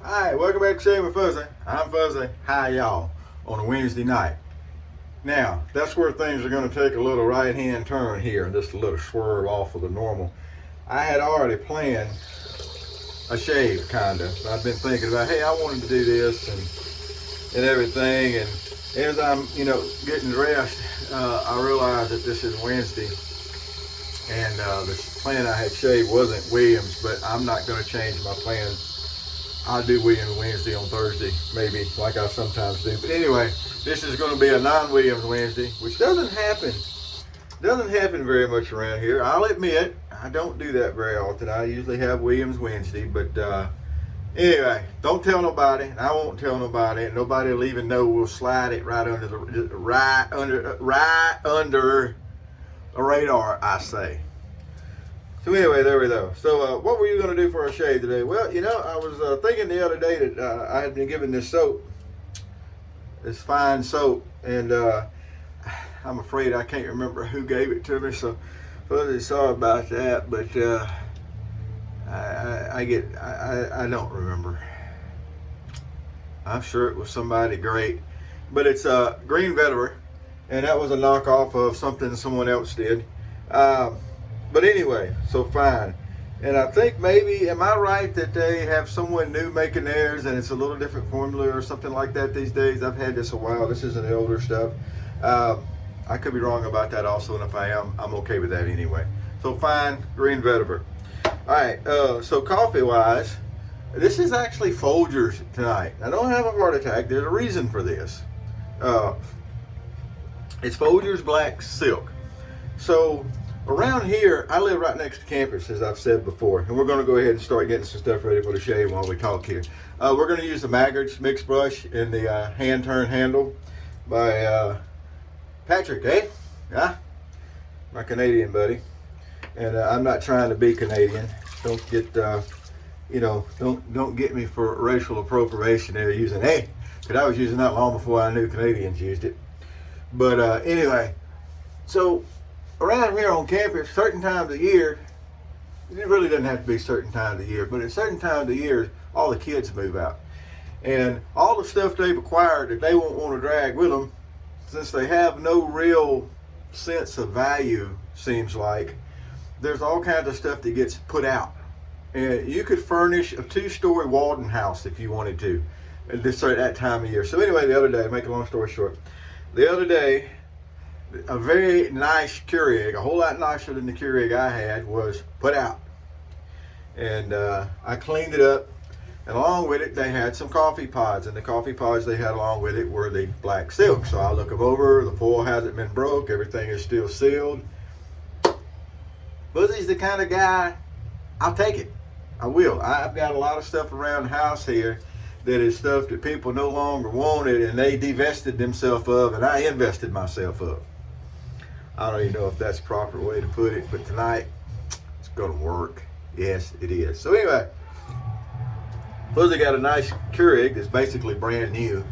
Alright, welcome back to Shave with Fuzzy. I'm Fuzzy. Hi y'all on a Wednesday night. Now, that's where things are going to take a little right hand turn here, just a little swerve off of the normal. I had already planned a shave, kinda. I've been thinking about, hey, I wanted to do this and everything, and as I'm, getting dressed, I realized that this is Wednesday, and the plan I had shaved wasn't Williams, but I'm not going to change my plan. I'll do Williams Wednesday on Thursday, maybe, like I sometimes do. But anyway, this is going to be a non-Williams Wednesday, which doesn't happen very much around here. I'll admit, I don't do that very often. I usually have Williams Wednesday, but anyway, don't tell nobody, and I won't tell nobody, and nobody will even know. We'll slide it right under the radar, I say. So anyway, there we go. So what were you going to do for a shave today? Well, I was thinking the other day that I had been given this soap, this fine soap, and I'm afraid I can't remember who gave it to me, so really sorry about that, but I don't remember. I'm sure it was somebody great, but it's green beriberi, and that was a knockoff of something someone else did. But anyway, so fine. And I think maybe, am I right that they have someone new making theirs and it's a little different formula or something like that these days? I've had this a while. This isn't the older stuff. I could be wrong about that also, and if I am, I'm okay with that anyway. So fine, green beriberi. All right, so coffee-wise, this is actually Folgers tonight. I don't have a heart attack. There's a reason for this. It's Folgers Black Silk. So around here, I live right next to campus, as I've said before, and we're going to go ahead and start getting some stuff ready for the shave while we talk here. We're going to use the Maggart's mix brush and the hand turn handle by Patrick, eh? Yeah, my Canadian buddy. And I'm not trying to be Canadian. Don't get, don't get me for racial appropriation there using, hey, because I was using that long before I knew Canadians used it. But anyway, so around here on campus, certain times of year, it really doesn't have to be certain times of year, but at certain times of year, all the kids move out. And all the stuff they've acquired that they won't want to drag with them, since they have no real sense of value, seems like, there's all kinds of stuff that gets put out. And you could furnish a 2-story Walden house if you wanted to at that time of year. So anyway, the other day, to make a long story short, the other day, a very nice Keurig, a whole lot nicer than the Keurig I had, was put out. And I cleaned it up, and along with it, they had some coffee pods, and the coffee pods they had along with it were the black silk. So I look them over, the foil hasn't been broke, everything is still sealed. Fuzzy's the kind of guy, I'll take it. I will. I've got a lot of stuff around the house here that is stuff that people no longer wanted, and they divested themselves of, and I invested myself of. I don't even know if that's the proper way to put it, but tonight it's going to work. Yes, it is. So anyway, Fuzzy got a nice Keurig that's basically brand new.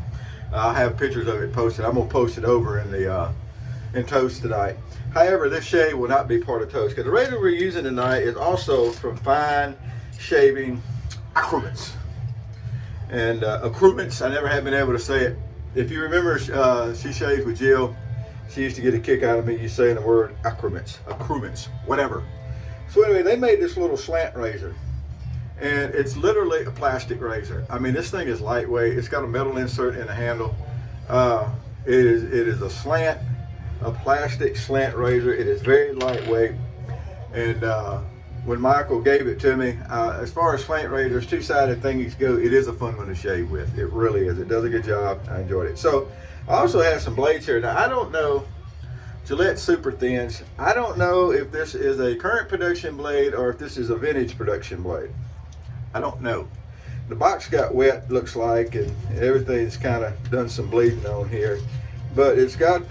I'll have pictures of it posted. I'm going to post it over in Toast tonight. However, this shave will not be part of Toast, because the razor we're using tonight is also from Fine Shaving Accoutrements. And accoutrements, I never have been able to say it. If you remember, she shaved with Jill. She used to get a kick out of me you saying the word accoutrements, whatever. So anyway, they made this little slant razor, and it's literally a plastic razor. I mean, this thing is lightweight. It's got a metal insert in the handle. It is a plastic slant razor. It is very lightweight. And when Michael gave it to me, as far as slant razors, 2-sided thingies go, it is a fun one to shave with. It really is. It does a good job. I enjoyed it. So I also have some blades here. Now, I don't know, Gillette Super Thins. I don't know if this is a current production blade or if this is a vintage production blade. I don't know. The box got wet, looks like, and everything's kind of done some bleeding on here. But it's got,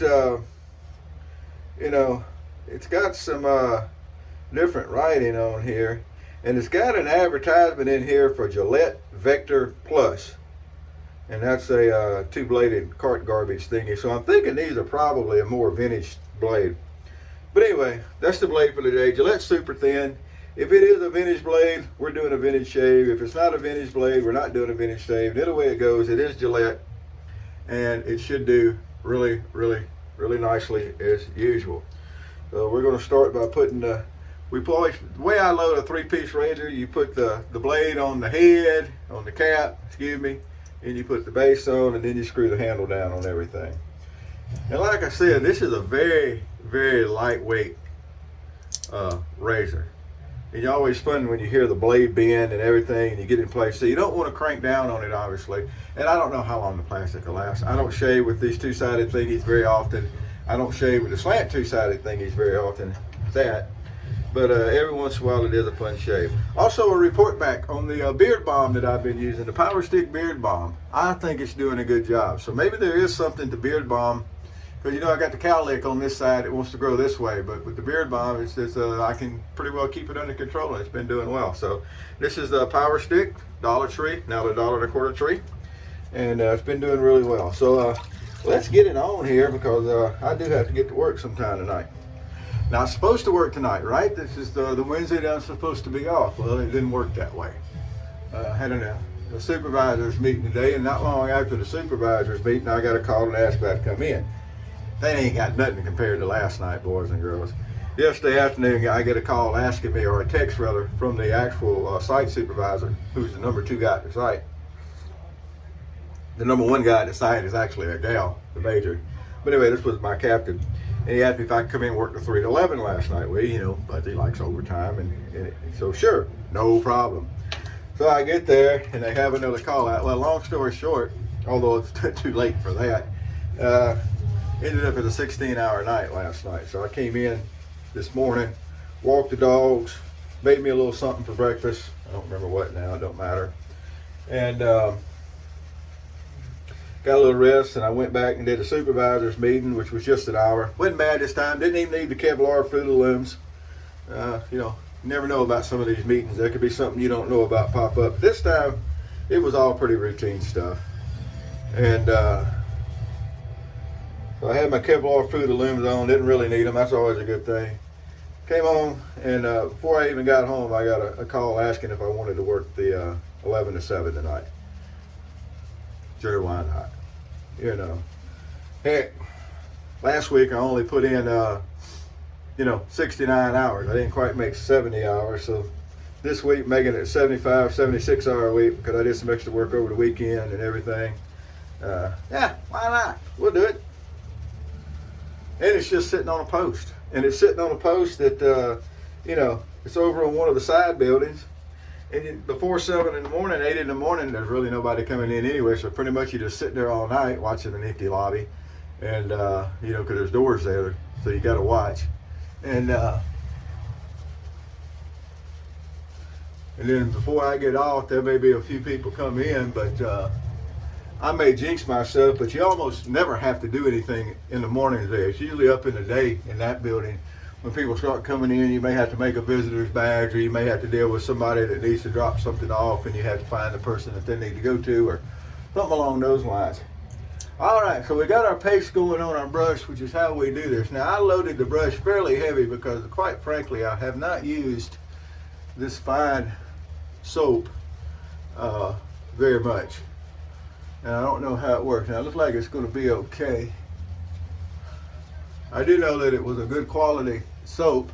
it's got some different writing on here. And it's got an advertisement in here for Gillette Vector Plus. And that's a 2-bladed cart garbage thingy. So I'm thinking these are probably a more vintage blade. But anyway, that's the blade for today. Gillette Super Thin. If it is a vintage blade, we're doing a vintage shave. If it's not a vintage blade, we're not doing a vintage shave. The way it goes, it is Gillette, and it should do really, really, really nicely as usual. So we're going to start by putting the way I load a 3-piece razor, you put the blade on the head, on the cap, excuse me, and you put the base on, and then you screw the handle down on everything. And like I said, this is a very, very lightweight razor. And it's always fun when you hear the blade bend and everything and you get in place. So you don't want to crank down on it, obviously. And I don't know how long the plastic will last. I don't shave with these two-sided thingies very often. I don't shave with the slant two-sided thingies very often. But every once in a while it is a fun shave. Also, a report back on the beard balm that I've been using, the Power Stick Beard Balm. I think it's doing a good job. So maybe there is something to beard balm. Because, you know, I got the cowlick on this side. It wants to grow this way. But with the beard balm, it's just, I can pretty well keep it under control. And it's been doing well. So this is the Power Stick, Dollar Tree. Now the $1.25 tree. And it's been doing really well. So let's get it on here because I do have to get to work sometime tonight. Now, I'm supposed to work tonight, right? This is the Wednesday that I'm supposed to be off. Well, it didn't work that way. I had a supervisor's meeting today. And not long after the supervisor's meeting, I got a call and asked if I'd come in. They ain't got nothing compared to last night, boys and girls. Yesterday afternoon, I get a call asking me, or a text rather, from the actual site supervisor, who's the number 2 guy at the site. The number 1 guy at the site is actually a gal, the major. But anyway, this was my captain. And he asked me if I could come in and work the 3 to 11 last night. Well, you know, Buddy likes overtime. And so, sure, no problem. So I get there, and they have another call out. Well, long story short, although it's too late for that, ended up at a 16-hour night last night. So I came in this morning, walked the dogs, made me a little something for breakfast. I don't remember what now, it don't matter. And got a little rest, and I went back and did a supervisor's meeting, which was just an hour. Wasn't bad this time, didn't even need the Kevlar Fruit Looms. You know, you never know about some of these meetings. There could be something you don't know about pop up. This time, it was all pretty routine stuff. And so I had my Kevlar Fruit Looms on, didn't really need them, that's always a good thing. Came home, and before I even got home, I got a call asking if I wanted to work the 11 to 7 tonight. Sure, why not? You know, heck, last week I only put in, 69 hours. I didn't quite make 70 hours, so this week making it 75, 76 hour a week because I did some extra work over the weekend and everything. Yeah, why not? We'll do it. And it's just sitting on a post. And it's sitting on a post that, it's over on one of the side buildings. And before 7 in the morning, 8 in the morning, there's really nobody coming in anyway. So pretty much you just sit there all night watching an empty lobby. And, because there's doors there, so you got to watch. And then before I get off, there may be a few people come in, but I may jinx myself, but you almost never have to do anything in the mornings there. It's usually up in the day in that building. When people start coming in, you may have to make a visitor's badge, or you may have to deal with somebody that needs to drop something off, and you have to find the person that they need to go to, or something along those lines. All right, so we got our paste going on our brush, which is how we do this. Now, I loaded the brush fairly heavy because, quite frankly, I have not used this fine soap very much. And I don't know how it works. Now, it looks like it's going to be okay. I do know that it was a good quality soap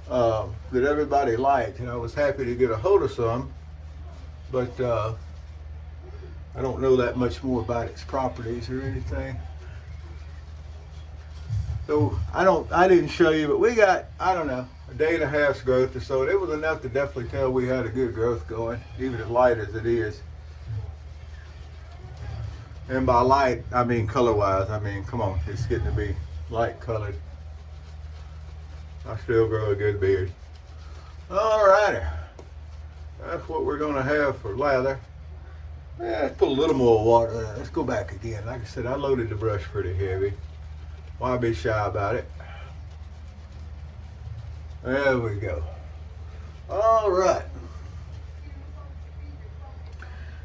that everybody liked, and I was happy to get a hold of some, but I don't know that much more about its properties or anything. So I didn't show you, but we got, I don't know, a day and a half's growth or so. It was enough to definitely tell we had a good growth going, even as light as it is. And by light, I mean color-wise. I mean, come on, it's getting to be light colored. I still grow a good beard. All righty. That's what we're gonna have for lather. Yeah, let's put a little more water in it. Let's go back again. Like I said, I loaded the brush pretty heavy. Why be shy about it? There we go. All right.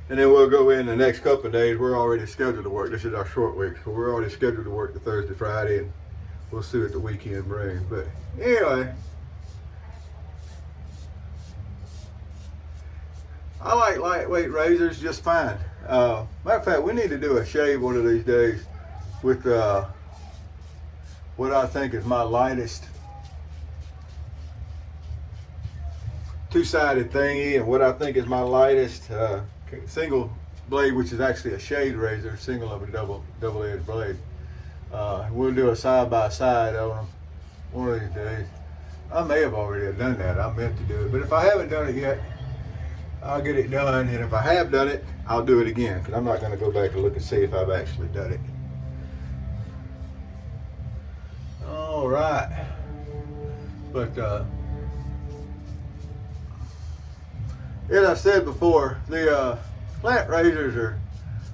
And then we'll go in the next couple of days. We're already scheduled to work. This is our short week, so we're already scheduled to work the Thursday, Friday, and we'll see what the weekend brings. But anyway, I like lightweight razors just fine. Matter of fact, we need to do a shave one of these days with what I think is my lightest two-sided thingy, and what I think is my lightest single blade, which is actually a shade razor, single of a double-edged blade. We'll do a side-by-side on them one of these days. I may have already done that. I meant to do it, but if I haven't done it yet, I'll get it done, and if I have done it, I'll do it again, because I'm not going to go back and look and see if I've actually done it. All right. But as I said before, the slant razors are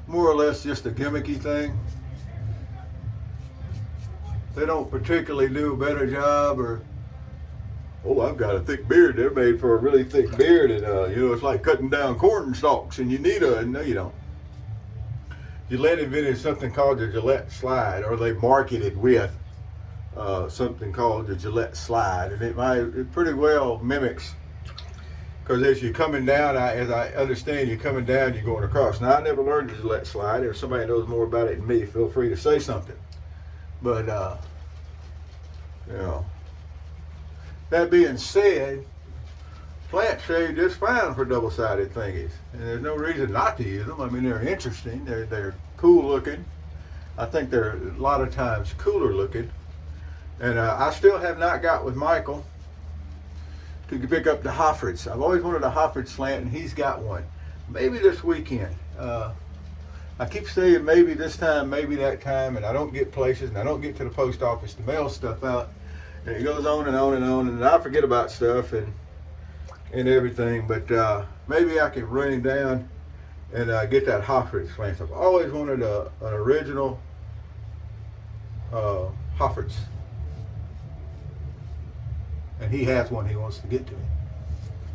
more or less just a gimmicky thing. They don't particularly do a better job, or oh, I've got a thick beard. They're made for a really thick beard, and it's like cutting down corn stalks, and you need a. No, you don't. Gillette invented something called the Gillette Slide, or they marketed with something called the Gillette Slide, and it pretty well mimics. Because as you're coming down, as I understand, you're coming down, you're going across. Now, I never learned the Gillette Slide. If somebody knows more about it than me, feel free to say something. But that being said, plant shade just fine for double-sided thingies, and there's no reason not to use them. I mean, they're interesting, they're cool looking. I think they're a lot of times cooler looking, and I still have not got with Michael to pick up the Hoffords. I've always wanted a Hofford slant, and he's got one. Maybe this weekend. I keep saying maybe this time, maybe that time, and I don't get places, and I don't get to the post office to mail stuff out. And it goes on and on and on, and I forget about stuff and everything. But maybe I can run him down and get that Hofford slant. I've always wanted an original Hoffords, and he has one he wants to get to me.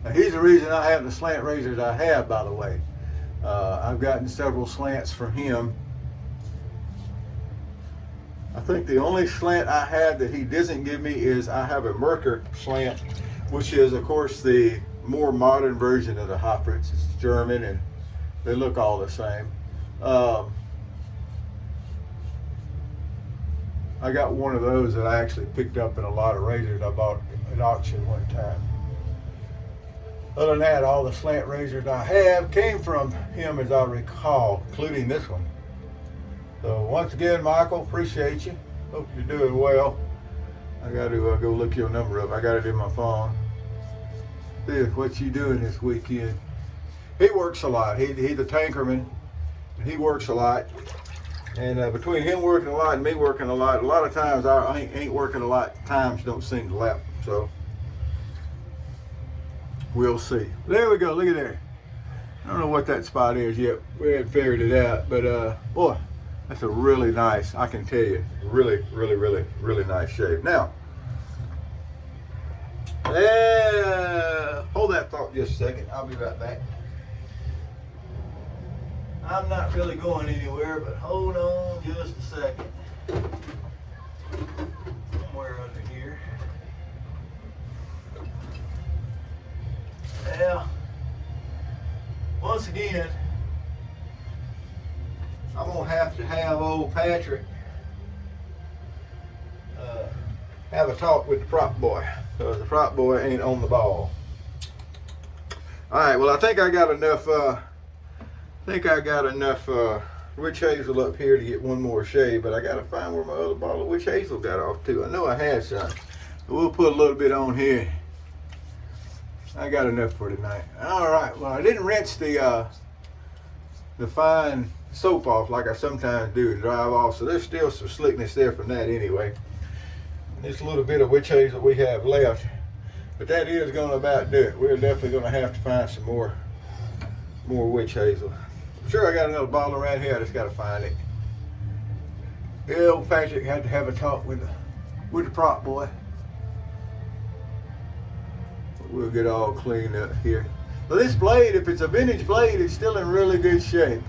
Now, he's the reason I have the slant razors I have, by the way. I've gotten several slants from him. I think the only slant I have that he doesn't give me is I have a Merker slant, which is, of course, the more modern version of the Hoffords. It's German, and they look all the same. I got one of those that I actually picked up in a lot of razors I bought at auction one time. Other than that, all the slant razors I have came from him, as I recall, including this one. So once again, Michael, appreciate you. Hope you're doing well. I got to go look your number up. I got it in my phone. See what you doing this weekend. He works a lot. He's a tankerman, and he works a lot. And between him working a lot and me working a lot of times I ain't working a lot. Times don't seem to lap. So we'll see. There we go. Look at there. I don't know what that spot is yet. We haven't figured it out. But boy, that's a really nice, I can tell you, really, really, really, really nice shave. Now, hold that thought just a second. I'll be right back. I'm not really going anywhere, but hold on just a second. Somewhere under here. Well, once again, I'm going to have old Patrick have a talk with the prop boy, because the prop boy ain't on the ball. All right, well, I think I got enough witch hazel up here to get one more shave, but I got to find where my other bottle of witch hazel got off to. I know I had some. We'll put a little bit on here. I got enough for tonight. All right, well, I didn't rinse the fine soap off like I sometimes do to drive off, so there's still some slickness there from that anyway. This little bit of witch hazel we have left, but that is going to about do it. We're definitely going to have to find some more witch hazel. I'm sure I got another bottle around here. I just got to find it. Yeah, old Patrick had to have a talk with the prop boy. We'll get all cleaned up here. Well, this blade, if it's a vintage blade, it's still in really good shape.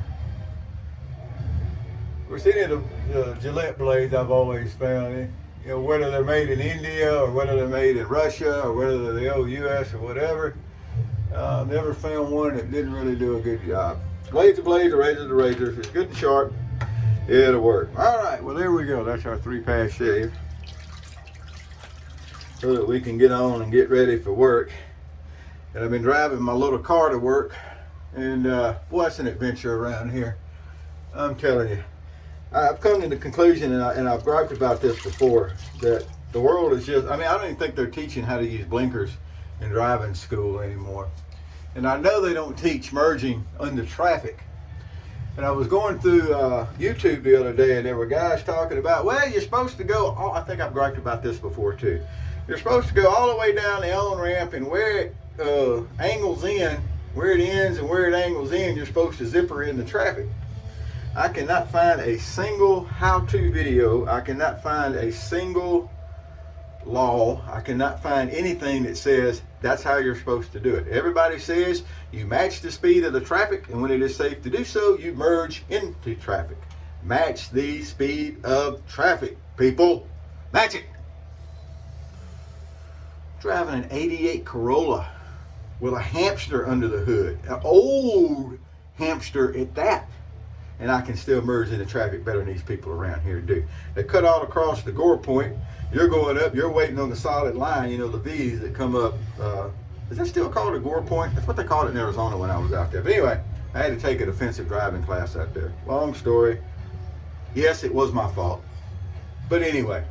Of course, any of the Gillette blades I've always found, whether they're made in India or whether they're made in Russia or whether they're the old US or whatever, Never found one that didn't really do a good job. Blades to blades, razor to razor. If it's good and sharp, it'll work. All right, well, there we go. That's our 3-pass shave. So that we can get on and get ready for work. And I've been driving my little car to work. And boy, it's an adventure around here. I'm telling you. I've come to the conclusion, and I've griped about this before, that the world is just, I mean, I don't even think they're teaching how to use blinkers in driving school anymore. And I know they don't teach merging under traffic. And I was going through YouTube the other day, and there were guys talking about, well, you're supposed to go, I think I've griped about this before too. You're supposed to go all the way down the on-ramp, and where it angles in, where it ends and where it angles in, you're supposed to zipper in the traffic. I cannot find a single how-to video. I cannot find a single law. I cannot find anything that says that's how you're supposed to do it. Everybody says you match the speed of the traffic, and when it is safe to do so, you merge into traffic. Match the speed of traffic, people. Match it. Driving an 88 Corolla with a hamster under the hood, an old hamster at that. And I can still merge into traffic better than these people around here do. They cut all across the gore point. You're going up, you're waiting on the solid line, you know, the V's that come up. Is that still called a gore point? That's what they called it in Arizona when I was out there. But anyway, I had to take a defensive driving class out there. Long story. Yes, it was my fault. But anyway,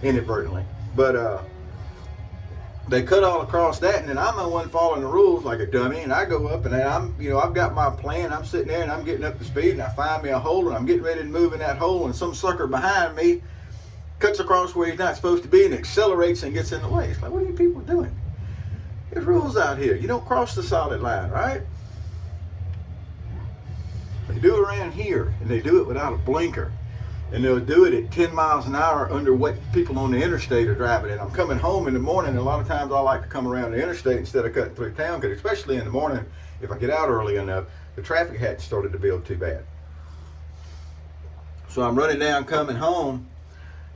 inadvertently. But they cut all across that, and then I'm the one following the rules like a dummy, and I go up, and I've got my plan. I'm sitting there, and I'm getting up to speed, and I find me a hole, and I'm getting ready to move in that hole, and some sucker behind me cuts across where he's not supposed to be and accelerates and gets in the way. It's like, what are you people doing? There's rules out here. You don't cross the solid line, right? They do it around here, and they do it without a blinker. And they'll do it at 10 miles an hour under what people on the interstate are driving. And I'm coming home in the morning, and a lot of times I like to come around the interstate instead of cutting through town, because especially in the morning, if I get out early enough, the traffic hadn't started to build too bad. So I'm running down coming home,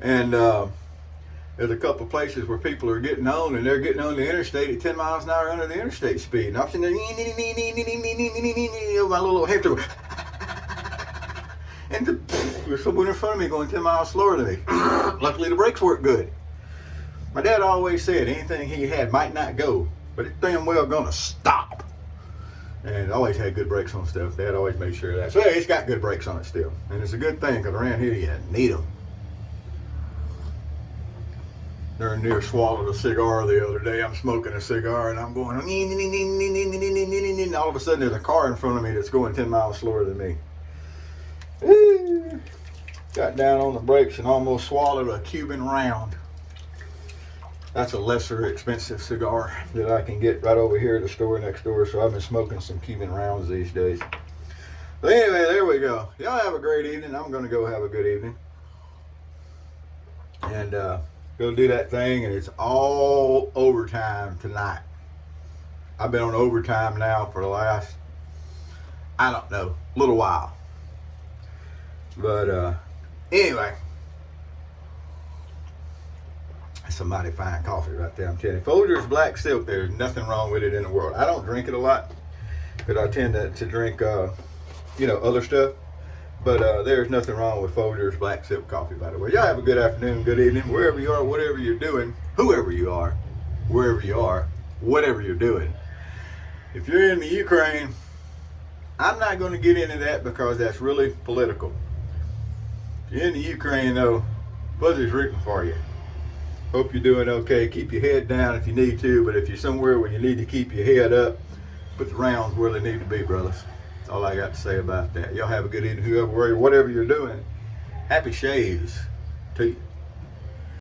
and there's a couple of places where people are getting on, and they're getting on the interstate at 10 miles an hour under the interstate speed. And I'm sitting there, my little hamster, and there's someone in front of me going 10 miles slower than me. Luckily, the brakes work good. My dad always said anything he had might not go, but it's damn well gonna stop. And always had good brakes on stuff. Dad always made sure of that. So yeah, it's got good brakes on it still. And it's a good thing, because around here you need them. They're near swallowed a cigar the other day. I'm smoking a cigar, and I'm going, and all of a sudden there's a car in front of me that's going 10 miles slower than me. Got down on the brakes and almost swallowed a Cuban round. That's a lesser expensive cigar that I can get right over here at the store next door. So I've been smoking some Cuban rounds these days. But anyway, there we go. Y'all have a great evening. I'm going to go have a good evening. And go do that thing. And it's all overtime tonight. I've been on overtime now for the last, I don't know, little while. But anyway, that's some mighty fine coffee right there, I'm telling you. Folgers Black Silk, there's nothing wrong with it in the world. I don't drink it a lot because I tend to drink, other stuff. But there's nothing wrong with Folgers Black Silk coffee, by the way. Y'all have a good afternoon, good evening, wherever you are, whatever you're doing, whoever you are, wherever you are, whatever you're doing. If you're in the Ukraine, I'm not going to get into that because that's really political. If you're in the Ukraine, though, Fuzzy's rooting for you. Hope you're doing okay. Keep your head down if you need to, but if you're somewhere where you need to keep your head up, put the rounds where they need to be, brothers. That's all I got to say about that. Y'all have a good evening, whoever, whatever you're doing. Happy shaves to you.